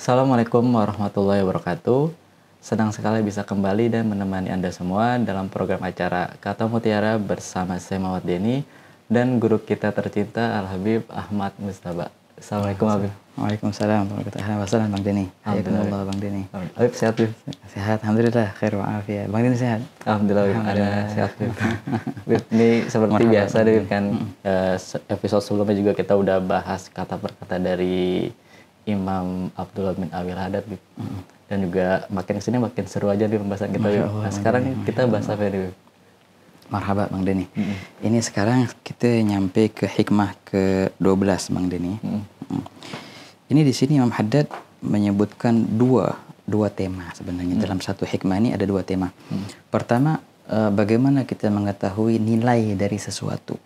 Assalamualaikum warahmatullahi wabarakatuh. Senang sekali bisa kembali dan menemani Anda semua dalam program acara Kata Mutiara bersama saya Mawad Deni dan guru kita tercinta Al-Habib Ahmad Mustafa. Assalamualaikum Habib. Waalaikumsalam warahmatullahi wabarakatuh. Bang Deni. Alhamdulillah Bang Deni. Habib sehat Habib? Sehat, alhamdulillah, khair wa afiyah. Bang Deni sehat? Alhamdulillah Habib, Anda sehat Habib. Habib, ini seperti biasa Habib kan episode sebelumnya juga kita udah bahas kata per kata dari Imam Abdullah bin Awil Haddad Habib. Dan juga makin kesini makin seru aja di pembahasan kita Habib. Nah, sekarang kita bahas apa Habib? Marhaba Bang Deni. Ini sekarang kita nyampe ke hikmah ke-12 Bang Deni. Ini di sini Imam Haddad menyebutkan dua tema sebenarnya. Dalam satu hikmah ini ada dua tema. Pertama, bagaimana kita mengetahui nilai dari sesuatu.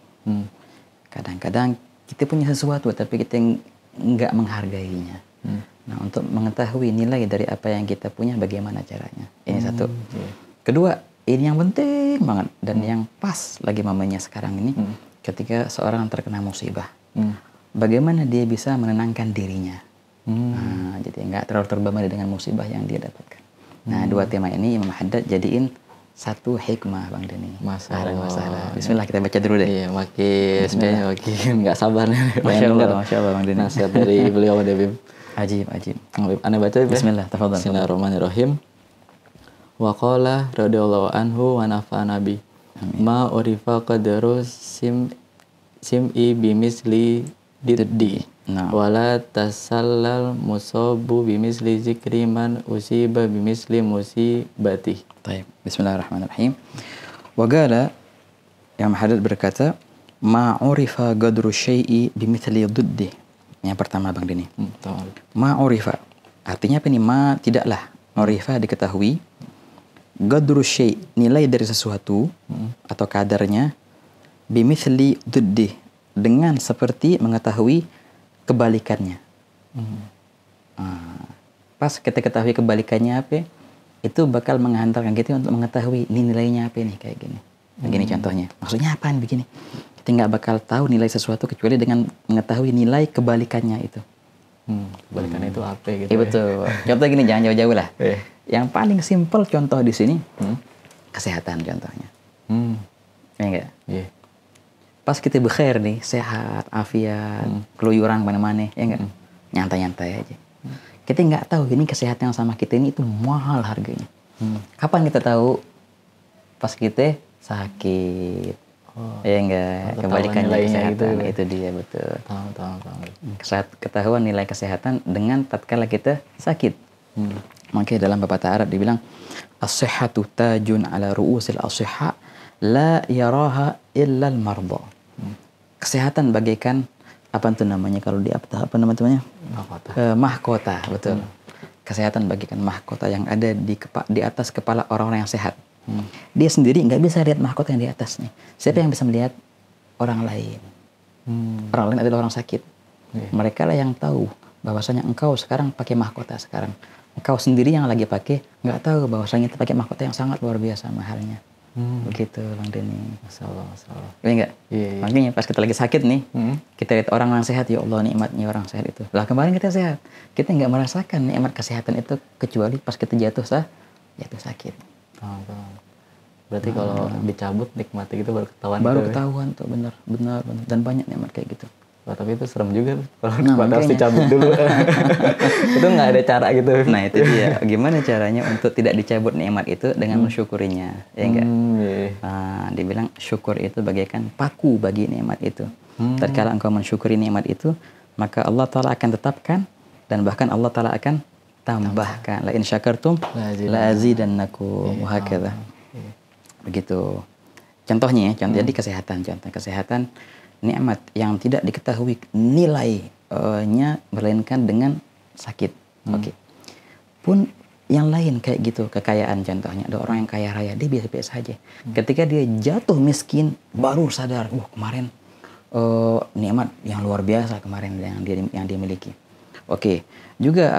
Kadang-kadang kita punya sesuatu tapi kita nggak menghargainya. Nah, untuk mengetahui nilai dari apa yang kita punya, bagaimana caranya? Ini satu. Kedua, ini yang penting banget dan yang pas lagi momennya sekarang ini, ketika seorang terkena musibah. Bagaimana dia bisa menenangkan dirinya. Nah, jadi nggak terlalu terbebani dengan musibah yang dia dapatkan. Nah, dua tema ini Imam Haddad jadiin satu hikmah Bang Deni. Masalah. Bismillah, kita baca dulu deh. Iya, makin nggak sabar nih. Masya Allah Bang Deni. Nasihat dari beliau Habib. Ajib. Habib, Anda baca Habib. Bismillah, tafadhal. Bismillahirrahmanirrahim. Wa qala radhiyallahu anhu wa nafa'ana bi. Ma urifa qadru sim'i bimisli diddi. Wala tasallal musabu bimisli zikri man usiba bimisli musibati. Baik, bismillahirrahmanirrahim. Wa qala, Imam Haddad berkata, ma urifa qadru syai'i bimithli diddi. Yang pertama Bang Deni. Ma urifa. Artinya apa nih? Ma tidaklah. Urifa diketahui. Qadru syai', nilai dari sesuatu atau kadarnya, bimithli diddi, dengan seperti mengetahui kebalikannya. Pas kita ketahui kebalikannya apa, itu bakal menghantarkan kita untuk mengetahui ini nilainya apa nih, kayak gini. Begini contohnya. Maksudnya apaan begini? Kita nggak bakal tahu nilai sesuatu kecuali dengan mengetahui nilai kebalikannya itu. Kebalikannya itu apa gitu? Iya betul. Contoh gini, jangan jauh-jauh lah. Yang paling simpel contoh di sini, kesehatan contohnya. Ya enggak? Iya. Pas kita bekhair nih, sehat, afiat, keluyuran kemana-mana, ya enggak? Nyantai-nyantai aja. Kita nggak tahu ini kesehatan yang sama kita ini itu mahal harganya. Kapan kita tahu? Pas kita sakit. Ya enggak? Kebalikannya kesehatan. Itu dia, betul. Tahu. Ketahuan nilai kesehatan dengan tatkala kita sakit. Makanya dalam pepatah Arab dibilang, as-sihhatu tajun ala ru'usil as-sihha la yaraha illa al-marda. Kesehatan bagaikan apa itu namanya kalau di apa namanya? Mahkota, betul. Kesehatan bagaikan mahkota yang ada di atas kepala orang-orang yang sehat. Dia sendiri nggak bisa lihat mahkota yang di atasnya. Siapa yang bisa melihat? Orang lain. Orang lain adalah orang sakit. Mereka lah yang tahu bahwasanya engkau sekarang pakai mahkota sekarang. Engkau sendiri yang lagi pakai nggak tahu bahwasanya itu pakai mahkota yang sangat luar biasa mahalnya. Begitu Bang Deni. Masalah. Iya enggak? Iya. Makanya pas kita lagi sakit nih, kita lihat orang yang sehat, ya Allah nikmatnya orang sehat itu. Lah kemarin kita sehat, kita nggak merasakan nikmat kesehatan itu kecuali pas kita jatuh sakit. Berarti kalau dicabut nikmatnya gitu baru ketahuan. Baru ketahuan tuh, benar. Dan banyak nikmat kayak gitu. Wah, tapi itu serem juga kalau harus dicabut dulu. Itu nggak ada cara gitu. Nah itu dia. Gimana caranya untuk tidak dicabut nikmat itu dengan mensyukurinya, ya enggak? Dibilang syukur itu bagaikan paku bagi nikmat itu. Tatkala engkau mensyukuri nikmat itu, maka Allah Ta'ala akan tetapkan dan bahkan Allah Ta'ala akan tambahkan. La in syakartum la azidannakum wa hakadha. Begitu. Contohnya jadi kesehatan. Contoh kesehatan, nikmat yang tidak diketahui nilainya melainkan dengan sakit. Oke. Pun yang lain kayak gitu, kekayaan contohnya. Ada orang yang kaya raya, dia biasa-biasa aja. Ketika dia jatuh miskin, baru sadar, kemarin nikmat yang luar biasa kemarin yang dia miliki. Oke. Juga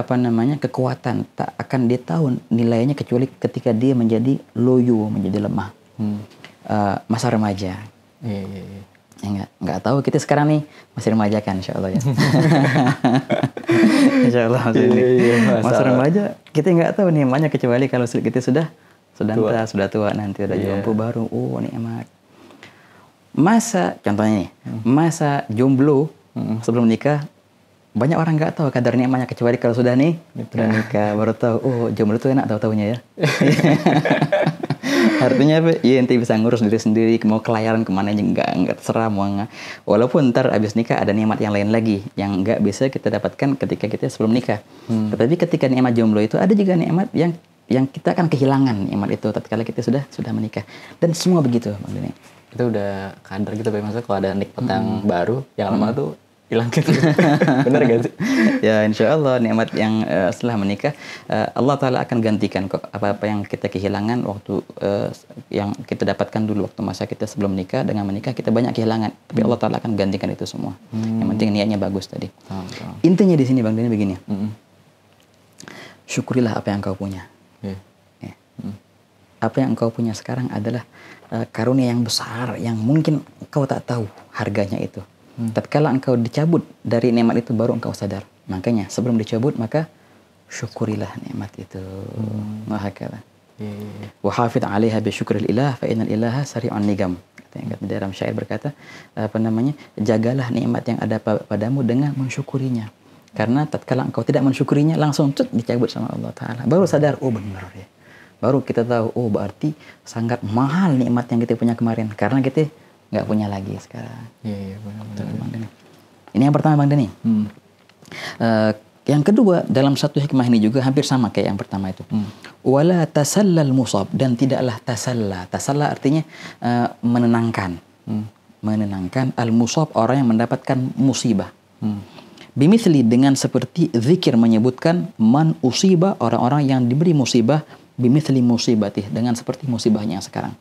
kekuatan tak akan dia tahu nilainya kecuali ketika dia menjadi loyo, menjadi lemah. Masa remaja. Ya nggak tahu, kita sekarang nih masih remaja kan, insya Allah ya. Insya Allah masih remaja, kita nggak tahu nikmatnya kecuali kalau kita sudah tua nanti udah jompo baru, nikmat. Masa contohnya nih, masa jomblo sebelum nikah, banyak orang nggak tahu kadar nikmatnya kecuali kalau sudah nikah baru tahu, jomblo tuh enak tahu-tahunya ya. Artinya apa? Ya ente bisa ngurus diri sendiri, mau kelayaran kemana aja nggak terserah mau nggak. Walaupun ntar abis nikah ada nikmat yang lain lagi yang nggak bisa kita dapatkan ketika kita sebelum nikah. Tetapi ketika nikmat jomblo itu ada juga nikmat yang kita akan kehilangan nikmat itu tatkala kita sudah menikah. Dan semua begitu, Bang Denny. Itu udah kadar gitu, maksudnya kalau ada nikmat yang baru, yang lama tuh hilang gitu. Bener gak sih? Ya insya Allah nikmat yang setelah menikah Allah Ta'ala akan gantikan kok apa-apa yang kita kehilangan waktu yang kita dapatkan dulu waktu masa kita sebelum menikah. Dengan menikah kita banyak kehilangan, tapi Allah Ta'ala akan gantikan itu semua. Yang penting niatnya bagus tadi. Intinya di sini Bang Denny begini, syukurilah apa yang kau punya. Apa yang engkau punya sekarang adalah karunia yang besar yang mungkin kau tak tahu harganya itu. Tatkala engkau dicabut dari nikmat itu baru engkau sadar. Makanya sebelum dicabut maka syukurilah nikmat itu. Mahakala. Wa hafidh 'alaiha bi syukril ilah fa innal ilaha sari'un nigam. Dalam syair berkata jagalah nikmat yang ada padamu dengan mensyukurinya. Karena tatkala engkau tidak mensyukurinya langsung dicabut sama Allah Ta'ala. Baru sadar, benar ya. Baru kita tahu, berarti sangat mahal nikmat yang kita punya kemarin. Karena kita nggak punya lagi sekarang. Iya, benar. Ini yang pertama Bang Denny. Yang kedua, dalam satu hikmah ini juga hampir sama kayak yang pertama itu. Wala tasallal musab, dan tidaklah tasalla. Tasalla artinya menenangkan. Menenangkan al-musab, orang yang mendapatkan musibah. Bimithli, dengan seperti zikir menyebutkan man usiba, orang-orang yang diberi musibah, bimithli musibatih, dengan seperti musibahnya sekarang.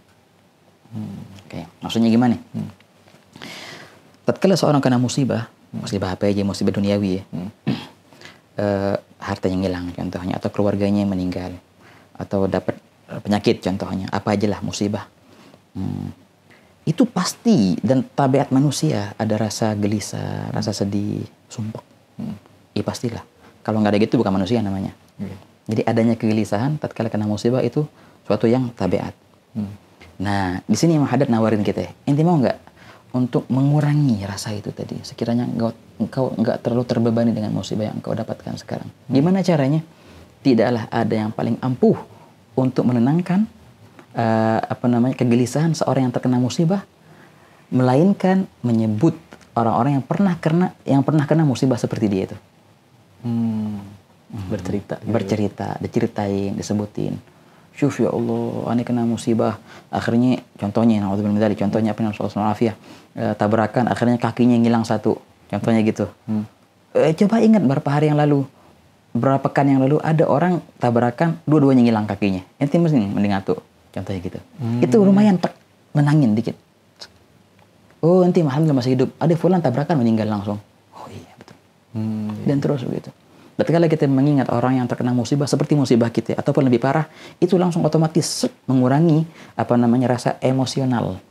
Oke, maksudnya gimana? Tatkala seorang kena musibah apa aja, musibah duniawi ya. Hartanya hilang contohnya, atau keluarganya yang meninggal, atau dapat penyakit contohnya, apa aja lah musibah. Itu pasti dan tabiat manusia ada rasa gelisah, rasa sedih, sumpah. Pastilah. Kalau nggak ada gitu bukan manusia namanya. Jadi adanya kegelisahan tatkala kena musibah itu suatu yang tabiat. Nah, di sini Imam Haddad nawarin kita, ente mau nggak untuk mengurangi rasa itu tadi? Sekiranya engkau nggak terlalu terbebani dengan musibah yang engkau dapatkan sekarang. Gimana caranya? Tidaklah ada yang paling ampuh untuk menenangkan kegelisahan seorang yang terkena musibah, melainkan menyebut orang-orang yang pernah kena musibah seperti dia itu. Bercerita, diceritain, disebutin. Syuf ya Allah, ani kena musibah. Akhirnya contohnya, contohnya apa namanya, tabrakan, akhirnya kakinya ngilang satu. Contohnya gitu. Coba ingat berapa hari yang lalu, berapa pekan yang lalu ada orang tabrakan, dua-duanya ngilang kakinya. Ente mesti mending atu. Contohnya gitu. Itu lumayan menangin dikit. Ente alhamdulillah masih hidup. Ada fulan tabrakan meninggal langsung. Oh iya betul. Dan terus begitu. Ketika kita mengingat orang yang terkena musibah seperti musibah kita ataupun lebih parah, itu langsung otomatis mengurangi rasa emosional.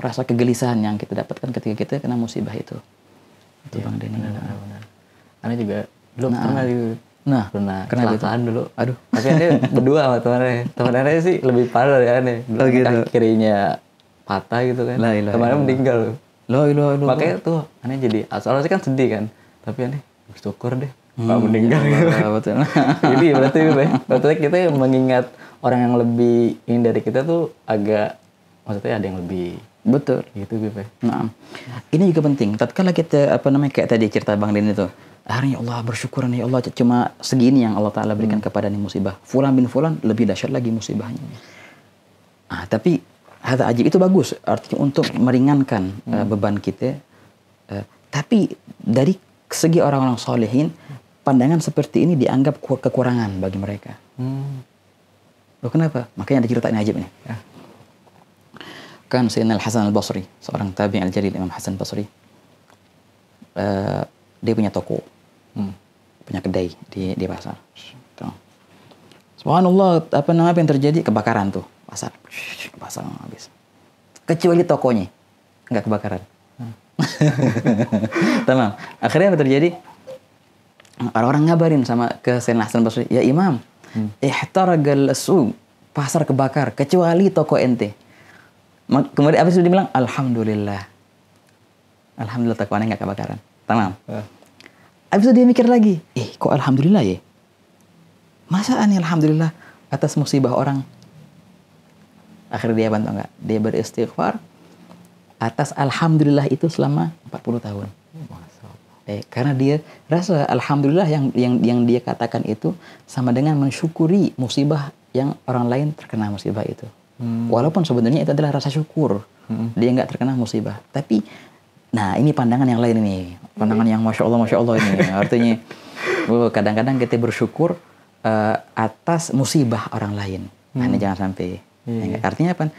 Rasa kegelisahan yang kita dapatkan ketika kita kena musibah itu. Itu Bang Denny. Benar. Ana juga belum pernah kecelakaan dulu. Aduh. Tapi Ane berdua sama temannya. Temannya sih lebih parah dari Ane. Gitu. Kaki kirinya patah gitu kan. Temannya meninggal. Makanya tuh Ane jadi soalnya kan sedih kan. Tapi Ane bersyukur deh nggak meninggal gitu. Betul. Jadi berarti kita mengingat orang yang lebih ini dari kita tuh agak, maksudnya ada yang lebih betul gitu Bebe. Nah, ini juga penting. Tatkala kita kayak tadi cerita Bang Denny itu, akhirnya Allah bersyukur nih, Allah cuma segini yang Allah Ta'ala berikan kepada nih musibah. Fulan bin Fulan lebih dahsyat lagi musibahnya. Tapi hadza ajib itu bagus, artinya untuk meringankan beban kita. Tapi dari segi orang-orang solehin, pandangan seperti ini dianggap kekurangan bagi mereka. Loh kenapa? Makanya ada cerita ini ajib nih. Kan Sayyidina Al-Hasan Al-Basri, seorang tabi'in al-jalil, Imam Hasan Basri. Dia punya toko. Punya kedai di pasar. Subhanallah, apa yang terjadi? Kebakaran tuh pasar. Pasar habis. Kecuali tokonya. nggak kebakaran. Tamam. Akhirnya apa terjadi? Orang-orang ngabarin sama ke Sayyidina Hasan Basri, ya Imam, ihtaragal suq, pasar kebakar, kecuali toko ente. Kemudian abis itu dia bilang, Alhamdulillah. Alhamdulillah toko aneh nggak kebakaran. Tamam. Abis itu dia mikir lagi, kok Alhamdulillah ya? Masa aneh Alhamdulillah atas musibah orang? Akhirnya dia bantu enggak? Dia beristighfar atas Alhamdulillah itu selama 40 tahun. Karena dia rasa Alhamdulillah yang dia katakan itu sama dengan mensyukuri musibah yang orang lain terkena musibah itu. Walaupun sebenarnya itu adalah rasa syukur. Dia nggak terkena musibah. Tapi, nah ini pandangan yang lain ini. Pandangan yang Masya Allah ini. Artinya, kadang-kadang kita bersyukur atas musibah orang lain. Nah ini jangan sampai. Artinya apa?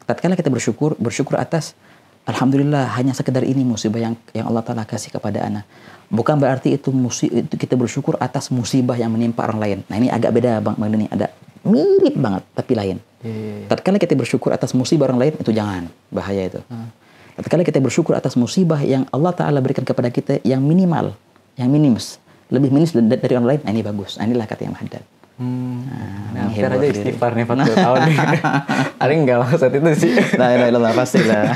Tatkala kita bersyukur atas Alhamdulillah hanya sekedar ini musibah yang Allah Ta'ala kasih kepada anak. Bukan berarti itu kita bersyukur atas musibah yang menimpa orang lain. Nah ini agak beda Bang Deni, ada mirip banget tapi lain. Tatkala kita bersyukur atas musibah orang lain itu jangan, bahaya itu. Tatkala kita bersyukur atas musibah yang Allah Ta'ala berikan kepada kita yang minimal, yang minimis, lebih minimis dari orang lain, nah ini bagus. Nah inilah kata yang haddad. Nah, hampir aja istighfar nih 40 tahun nih. Aling enggak maksud itu sih. Nah, pastilah.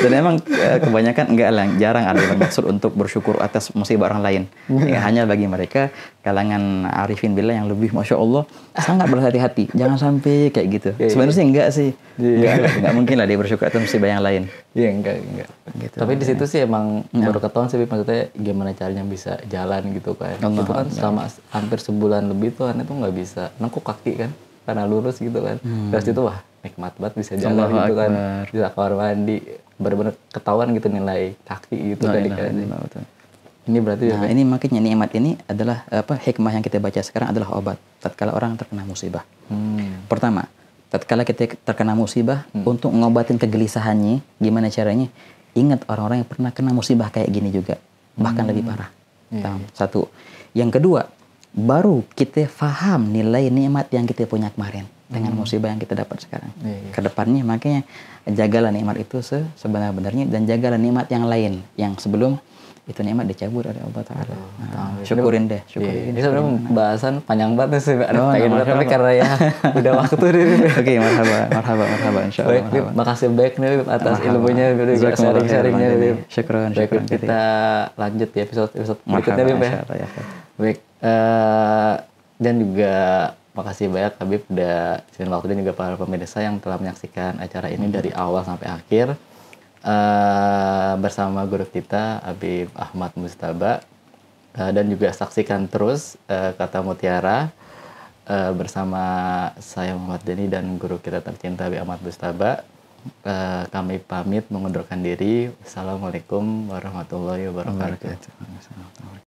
Dan emang kebanyakan enggak lah, jarang ada yang maksud untuk bersyukur atas musibah orang lain. Ya, hanya bagi mereka kalangan arifin billah yang lebih Masya Allah sangat berhati-hati. Jangan sampai kayak gitu. Sebenarnya sih enggak sih. Enggak mungkin lah dia bersyukur atas musibah yang lain. Iya, enggak. Gitu. Tapi di situ sih emang baru ketahuan sih maksudnya gimana caranya bisa jalan gitu kan. Itu kan selama hampir sebulan lebih tuh itu nggak bisa nengkuk kaki kan karena lurus gitu kan. Terus itu wah nikmat banget bisa jalan gitu kan, bisa kamar mandi, benar-benar ketahuan gitu nilai kaki gitu tadi kan. Ini berarti ini makanya nikmat ini adalah hikmah yang kita baca sekarang adalah obat tatkala orang terkena musibah. Pertama, tatkala kita terkena musibah, untuk ngobatin kegelisahannya gimana caranya? Ingat orang-orang yang pernah kena musibah kayak gini juga, bahkan lebih parah. Satu. Yang kedua, baru kita faham nilai nikmat yang kita punya kemarin dengan musibah yang kita dapat sekarang. Kedepannya makanya jagalah nikmat itu sebenar-benarnya dan jagalah nikmat yang lain yang sebelum itu nikmat dicabut oleh Allah Ta'ala. Syukurin deh. Ini sebenarnya bahasan panjang banget sih. Tapi karena ya udah waktu nih. Oke, marhaba insyaallah. Baik, makasih banyak nih atas ilmunya, sharing-sharingnya. Syukran. Kita lanjut di episode berikutnya Bib ya. Baik, dan juga makasih banyak Habib udah sediain waktu dan juga para pemirsa yang telah menyaksikan acara ini dari awal sampai akhir bersama guru kita Habib Ahmad Mujtaba, dan juga saksikan terus Kata Mutiara bersama saya Muhammad Deni dan guru kita tercinta Habib Ahmad Mujtaba. Kami pamit mengundurkan diri. Assalamualaikum warahmatullahi wabarakatuh.